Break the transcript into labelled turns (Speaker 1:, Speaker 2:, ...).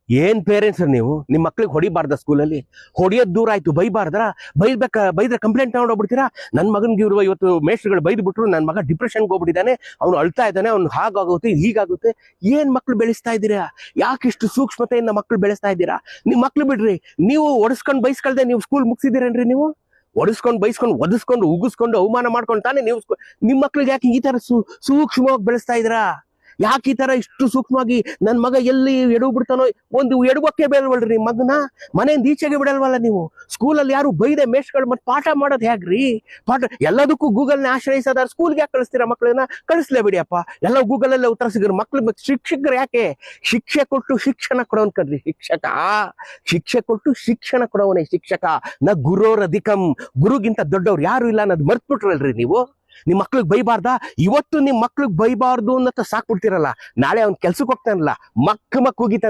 Speaker 1: ಏನ್ ಪೇರೆಂಟ್ಸ್ ನೀವು? ನಿಮ್ಮ ಮಕ್ಳಿಗೆ ಹೊಡಿಬಾರ್ದ ಸ್ಕೂಲಲ್ಲಿ? ಹೊಡಿಯೋದ್ ದೂರ ಆಯ್ತು, ಬೈಬಾರ್ದ್ರ? ಬೈದ್ರೆ ಕಂಪ್ಲೇಂಟ್ ತಗೊಂಡೋಗ್ಬಿಡ್ತೀರಾ? ನನ್ನ ಮಗನ್ಗೆ ಇವರು ಇವತ್ತು ಮೇಸ್ಟ್ರುಗಳು ಬೈದು ಬಿಟ್ರು, ನನ್ನ ಮಗ ಡಿಪ್ರೆಷನ್ಗೆ ಹೋಗ್ಬಿಟ್ಟಿದ್ದಾನೆ, ಅವ್ನು ಅಳ್ತಾ ಇದ್ದಾನೆ, ಅವ್ನು ಹಾಗಾಗುತ್ತೆ ಹೀಗಾಗುತ್ತೆ. ಏನ್ ಮಕ್ಳು ಬೆಳೆಸ್ತಾ ಇದ್ದೀರಾ? ಯಾಕೆ ಇಷ್ಟು ಸೂಕ್ಷ್ಮತೆಯಿಂದ ಮಕ್ಳು ಬೆಳೆಸ್ತಾ ಇದ್ದೀರಾ? ನಿಮ್ ಮಕ್ಳು ಬಿಡ್ರಿ, ನೀವು ಒಡಿಸ್ಕೊಂಡು ಬೈಸ್ಕೊಳ್ದೆ ನೀವು ಸ್ಕೂಲ್ ಮುಗಿಸಿದ್ದೀರೇನ್ರಿ? ನೀವು ಒಡಿಸ್ಕೊಂಡು ಬೈಸ್ಕೊಂಡು ಒದಿಸ್ಕೊಂಡು ಉಗಿಸ್ಕೊಂಡು ಅವಮಾನ ಮಾಡ್ಕೊಂಡು ತಾನೇ ನೀವು ನಿಮ್ ಮಕ್ಳಿಗೆ ಯಾಕೆ ಈ ತರ ಸೂಕ್ಷ್ಮವಾಗಿ ಬೆಳೆಸ್ತಾ ಇದ್ದೀರಾ? ಯಾಕೆ ಈ ತರ ಇಷ್ಟು ಸೂಕ್ಷ್ಮವಾಗಿ? ನನ್ ಮಗ ಎಲ್ಲಿ ಎಡವು ಬಿಡ್ತಾನೋ, ಒಂದು ಎಡವಕ್ಕೆ ಬೇಡವಲ್ರಿ ನಿಮ್ ಮಗನ? ಮನೆಯಿಂದ ಈಚೆಗೆ ಬಿಡಲ್ವಲ್ಲ ನೀವು? ಸ್ಕೂಲಲ್ಲಿ ಯಾರು ಬೈದೆ ಮೇಷ್ಗಳು ಮತ್ತೆ ಪಾಠ ಮಾಡೋದು ಹೇಗ್ರಿ? ಪಾಠ ಎಲ್ಲದಕ್ಕೂ ಗೂಗಲ್ನ ಆಶ್ರಯಿಸೋದಾರ ಸ್ಕೂಲ್ಗೆ ಯಾಕೆ ಕಳಿಸ್ತೀರಾ ಮಕ್ಕಳನ್ನ? ಕಳಿಸ್ಲೇ ಬಿಡಿ ಅಪ್ಪ, ಎಲ್ಲ ಗೂಗಲ್ ಅಲ್ಲೇ ಉತ್ತರ ಸಿಗ್ರ. ಮಕ್ಳು ಶಿಕ್ಷಕರು ಯಾಕೆ? ಶಿಕ್ಷೆ ಕೊಟ್ಟು ಶಿಕ್ಷಣ ಕೊಡೋನ್ ಕಡ್ರಿ ಶಿಕ್ಷಕ. ಶಿಕ್ಷೆ ಕೊಟ್ಟು ಶಿಕ್ಷಣ ಕೊಡೋವನೇ ಶಿಕ್ಷಕ. ನ ಗುರೋರಧಿಕಂ, ಗುರುಗಿಂತ ದೊಡ್ಡವ್ರು ಯಾರು ಇಲ್ಲ ಅನ್ನೋದು ಮರ್ತ್ಬಿಟ್ರಲ್ರಿ ನೀವು. ನಿಮ್ ಮಕ್ಳಿಗೆ ಬೈಬಾರ್ದಾ? ಇವತ್ತು ನಿಮ್ ಮಕ್ಳಿಗೆ ಬೈಬಾರ್ದು ಅನ್ನತ್ತ ಸಾಕ್ಬಿಡ್ತಿರಲ್ಲ, ನಾಳೆ ಅವ್ನ್ ಕೆಲ್ಸಕ್ಕೆ ಹೋಗ್ತಾನಲ್ಲ, ಮಕ್ ಹೋಗಿತಾನೆ.